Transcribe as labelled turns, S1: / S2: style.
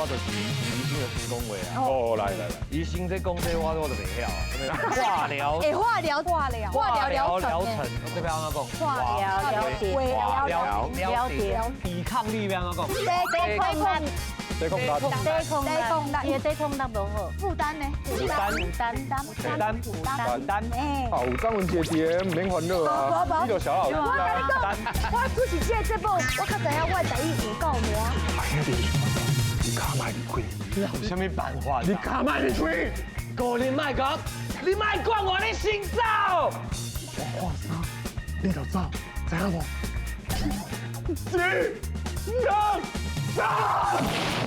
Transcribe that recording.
S1: 就是医生的新讲话啊。
S2: 哦，来，
S1: 医生在讲这我就袂晓啊。化疗，疗程，这边安怎讲？
S3: 化疗疗
S1: 抵抗力要安怎讲？
S3: 低抗力，
S2: 这空单，
S3: 因为低抗力不好，
S4: 负担呢？
S1: 负担，
S2: 好，有张文姐姐免烦恼啊，你就小老师
S4: 我跟你
S2: 啊。
S4: 讲，我主持这节目，我较知影我的台语有够烂。
S2: 你卡麦你开，
S1: 有什么办法？
S2: 你卡麦你开，
S1: 哥，你莫讲，你莫管我，你先走。
S2: 我看啥，你就走，知影无？1、2、3。